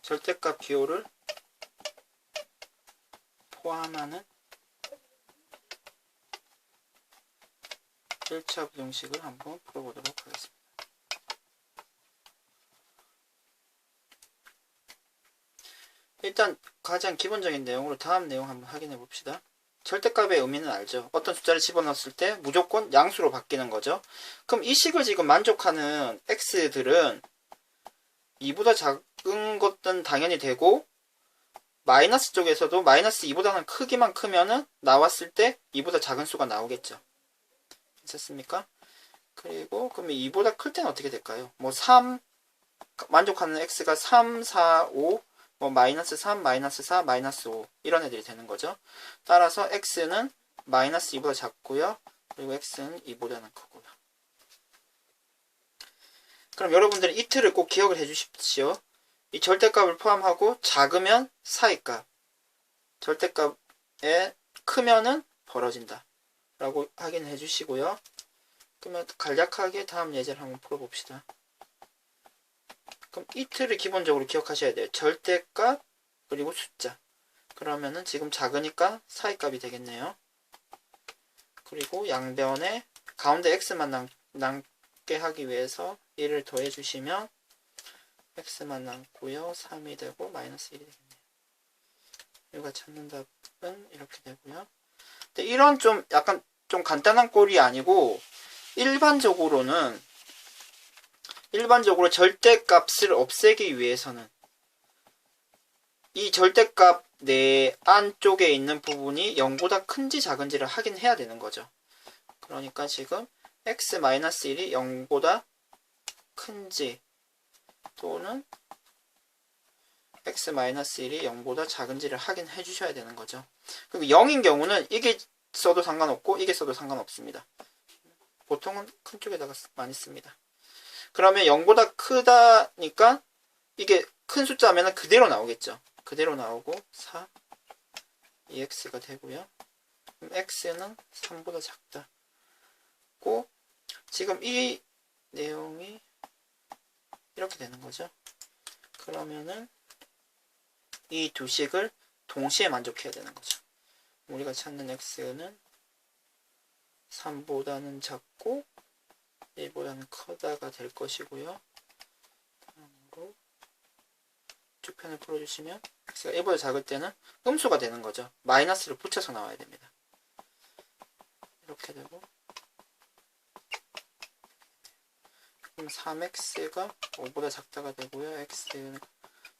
절대값 기호를 포함하는 1차 부등식을 한번 풀어보도록 하겠습니다. 일단 가장 기본적인 내용으로 다음 내용 한번 확인해 봅시다. 절대값의 의미는 알죠. 어떤 숫자를 집어넣었을 때 무조건 양수로 바뀌는 거죠. 그럼 이 식을 지금 만족하는 x들은 2보다 작은 것은 당연히 되고, 마이너스 쪽에서도 마이너스 2보다는 크기만 크면은 나왔을 때 2보다 작은 수가 나오겠죠. 괜찮습니까? 그리고 그러면 2보다 클 때는 어떻게 될까요? 뭐 3 만족하는 x가 3, 4, 5, 뭐 마이너스 3, 마이너스 4, 마이너스 5 이런 애들이 되는 거죠. 따라서 x는 마이너스 2보다 작고요. 그리고 x는 2보다는 크고요. 그럼 여러분들은 이 틀을 꼭 기억을 해 주십시오. 이 절대값을 포함하고 작으면 사이값, 절대값에 크면은 벌어진다 라고 확인해 주시고요. 그러면 간략하게 다음 예제를 한번 풀어봅시다. 그럼 이 틀을 기본적으로 기억하셔야 돼요. 절대값 그리고 숫자. 그러면은 지금 작으니까 사이값이 되겠네요. 그리고 양변에 가운데 x만 남게 하기 위해서 1을 더해 주시면 x만 남고요. 3이 되고 마이너스 1이 되겠네요. 우리가 찾는 답은 이렇게 되고요. 근데 이런 좀 약간 좀 간단한 꼴이 아니고 일반적으로 절대값을 없애기 위해서는 이 절대값 내 안쪽에 있는 부분이 0보다 큰지 작은지를 확인해야 되는 거죠. 그러니까 지금 x-1이 0보다 큰지 또는 x-1이 0보다 작은지를 확인해 주셔야 되는 거죠. 그리고 0인 경우는 이게 써도 상관없고 이게 써도 상관없습니다. 보통은 큰 쪽에다가 많이 씁니다. 그러면 0보다 크다니까 이게 큰 숫자면 그대로 나오겠죠. 그대로 나오고 4, 2x가 되고요. 그럼 x는 3보다 작다고 지금 이 내용이 이렇게 되는 거죠. 그러면은 이 두 식을 동시에 만족해야 되는 거죠. 우리가 찾는 x는 3보다는 작고 1보다는 크다가 될 것이고요. 다음으로 쭉 편을 풀어주시면 x가 1보다 작을 때는 음수가 되는 거죠. 마이너스를 붙여서 나와야 됩니다. 이렇게 되고 그럼 3x가 5보다 작다가 되고요. x는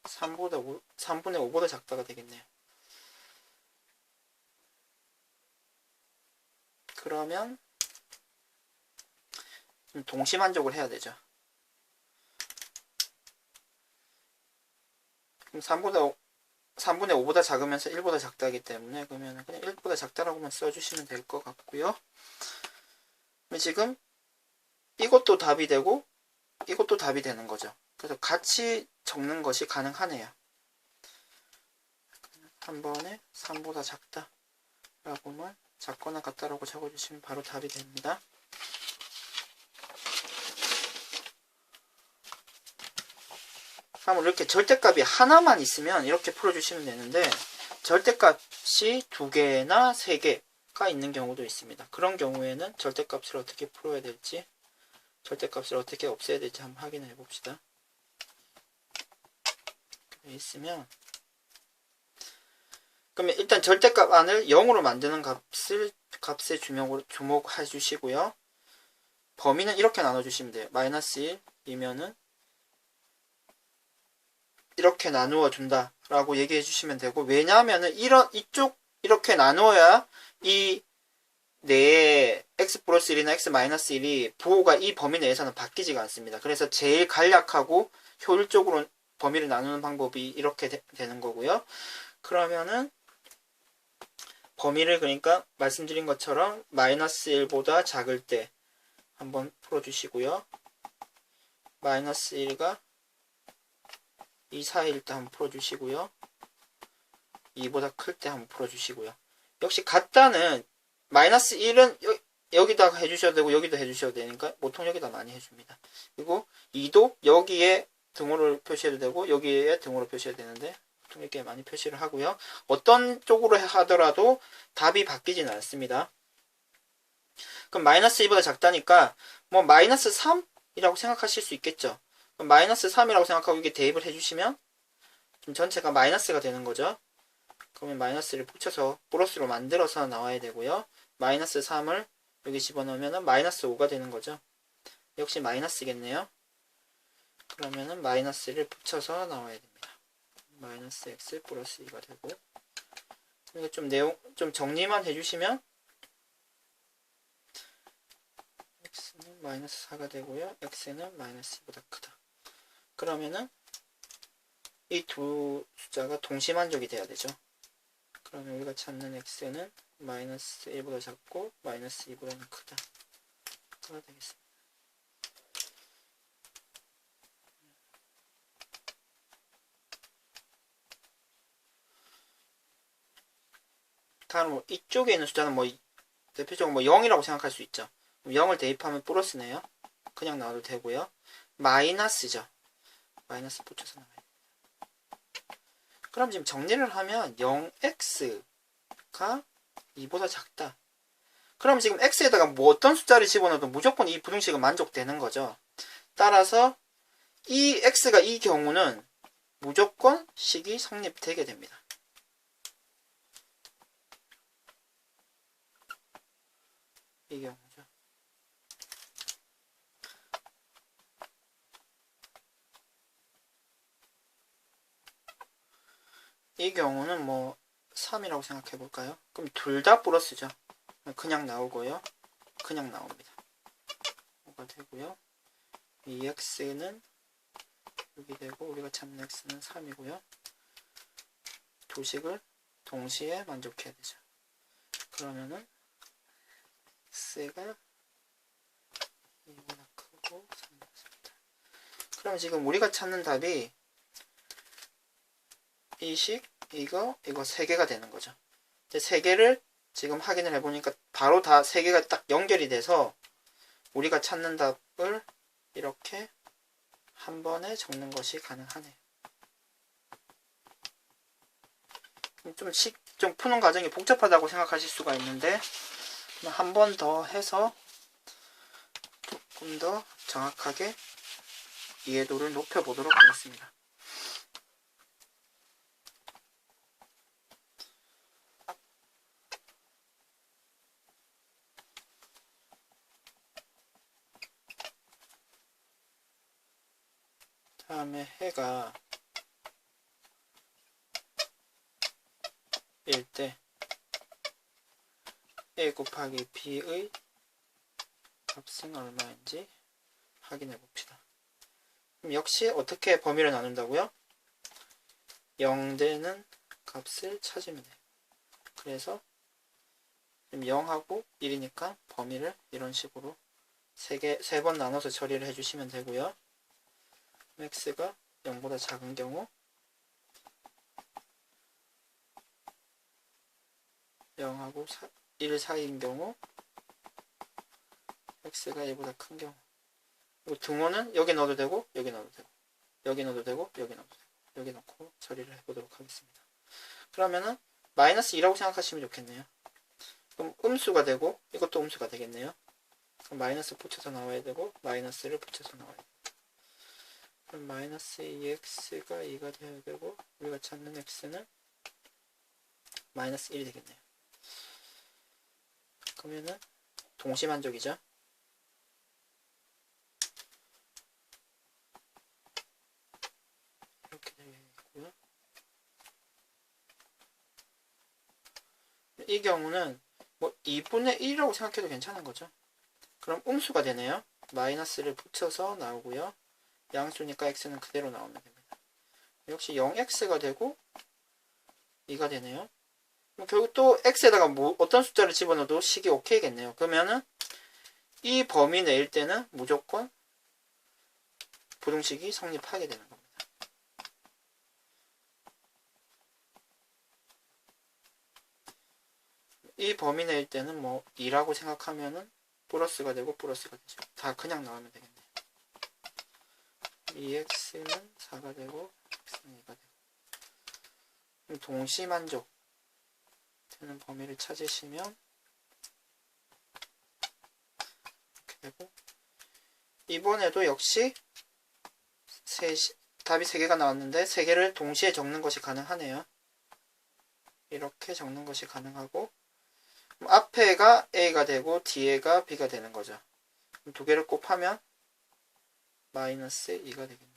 3분의 5보다 작다가 되겠네요. 그러면 동시만족을 해야 되죠. 그럼 3분의 5보다 작으면서 1보다 작다기 때문에 그러면 그냥 1보다 작다라고만 써주시면 될 것 같고요. 그럼 지금 이것도 답이 되고 이것도 답이 되는 거죠. 그래서 같이 적는 것이 가능하네요. 한 번에 3보다 작다 라고만 작거나 같다라고 적어주시면 바로 답이 됩니다. 그럼 이렇게 절대값이 하나만 있으면 이렇게 풀어주시면 되는데 절대값이 2개나 3개가 있는 경우도 있습니다. 그런 경우에는 절대값을 어떻게 풀어야 될지 절대값을 어떻게 없애야 될지 한번 확인해 봅시다. 있으면 그러면 일단 절대값 안을 0으로 만드는 값에 주목해 주시고요. 범위는 이렇게 나눠주시면 돼요. 마이너스 1이면은 이렇게 나누어 준다 라고 얘기해 주시면 되고, 왜냐하면은 이쪽 이렇게 나누어야 이 내에 x 플러스 1이나 x 마이너스 1이 부호가 이 범위 내에서는 바뀌지가 않습니다. 그래서 제일 간략하고 효율적으로 범위를 나누는 방법이 이렇게 되는 거고요. 그러면은 범위를 그러니까 말씀드린 것처럼 마이너스 1보다 작을 때 한번 풀어주시고요. 마이너스 1가 2 사이일 때 한번 풀어주시고요. 2보다 클 때 한번 풀어주시고요. 역시 같다는 마이너스 1은 여기다가 해주셔도 되고 여기도 해주셔도 되니까 보통 여기다 많이 해줍니다. 그리고 2도 여기에 등호를 표시해도 되고 여기에 등호를 표시해야 되는데 보통 이렇게 많이 표시를 하고요. 어떤 쪽으로 하더라도 답이 바뀌지는 않습니다. 그럼 마이너스 2보다 작다니까 뭐 마이너스 3이라고 생각하실 수 있겠죠. 그럼 마이너스 3이라고 생각하고 이게 대입을 해주시면 좀 전체가 마이너스가 되는 거죠. 그러면 마이너스를 붙여서 플러스로 만들어서 나와야 되고요. 마이너스 3을 여기 집어넣으면 마이너스 5가 되는 거죠. 역시 마이너스겠네요. 그러면은 마이너스를 붙여서 나와야 됩니다. 마이너스 x 플러스 2가 되고, 이거 좀 좀 정리만 해주시면 x는 마이너스 4가 되고요. x는 마이너스 2보다 크다. 그러면은 이 두 숫자가 동시만족이 돼야 되죠. 그러면 우리가 찾는 x는 마이너스 1보다 작고 마이너스 2보다는 크다. 가 되겠습니다. 다음 이쪽에 있는 숫자는 뭐 대표적으로 뭐 0이라고 생각할 수 있죠. 0을 대입하면 플러스네요. 그냥 나와도 되고요. 마이너스죠. 마이너스 붙여서 나와요. 그럼 지금 정리를 하면 0x가 2보다 작다. 그럼 지금 x에다가 뭐 어떤 숫자를 집어넣어도 무조건 이 부등식은 만족되는 거죠. 따라서 이 x가 이 경우는 무조건 식이 성립되게 됩니다. 이 경우죠. 이 경우는 뭐 3이라고 생각해 볼까요? 그럼 둘 다 플러스죠. 그냥 나오고요. 그냥 나옵니다. 5가 되고요. 이 x는 여기 되고 우리가 찾는 x는 3이고요. 두 식을 동시에 만족해야 되죠. 그러면은 x가 2보다 크고 3보다 작다. 그럼 지금 우리가 찾는 답이 이 식, 이거 3개가 되는 거죠. 이제 3개를 지금 확인을 해보니까 바로 다 3개가 딱 연결이 돼서 우리가 찾는 답을 이렇게 한 번에 적는 것이 가능하네요. 좀 푸는 과정이 복잡하다고 생각하실 수가 있는데 한 번 더 해서 조금 더 정확하게 이해도를 높여보도록 하겠습니다. 다음에 해가 1 때 a 곱하기 b의 값은 얼마인지 확인해 봅시다. 그럼 역시 어떻게 범위를 나눈다고요? 0되는 값을 찾으면 돼요. 그래서 0하고 1이니까 범위를 이런 식으로 3번 나눠서 처리를 해주시면 되고요. x가 0보다 작은 경우 0하고 1 사이인 경우 x가 1보다 큰 경우 그리고 등호는 여기 넣어도 되고 여기 넣어도 되고 여기 넣어도 되고 여기 넣어도 되고 여기 넣고 처리를 해보도록 하겠습니다. 그러면은 마이너스 2라고 생각하시면 좋겠네요. 그럼 음수가 되고 이것도 음수가 되겠네요. 그럼 마이너스 붙여서 나와야 되고 마이너스를 붙여서 나와야 돼요. 그럼 마이너스 2x가 2가 되어야 되고 우리가 찾는 x는 마이너스 1이 되겠네요. 그러면은 동시만족이죠. 이렇게 되겠고요. 이 경우는 뭐 2분의 1이라고 생각해도 괜찮은 거죠. 그럼 음수가 되네요. 마이너스를 붙여서 나오고요. 양수니까 x는 그대로 나오면 됩니다. 역시 0x가 되고 2가 되네요. 결국 또 x에다가 뭐 어떤 숫자를 집어넣어도 식이 오케이겠네요. 그러면은 이 범위 내일 때는 무조건 부등식이 성립하게 되는 겁니다. 이 범위 내일 때는 뭐 2라고 생각하면은 플러스가 되고 플러스가 되죠. 다 그냥 나오면 되겠네요. 2x는 4가 되고 x는 2가 되고 동시만족 되는 범위를 찾으시면 이렇게 되고 이번에도 역시 답이 3개가 나왔는데 3개를 동시에 적는 것이 가능하네요. 이렇게 적는 것이 가능하고 앞에가 a가 되고 뒤에가 b가 되는 거죠. 두 개를 곱하면 마이너스 2가 되겠네요.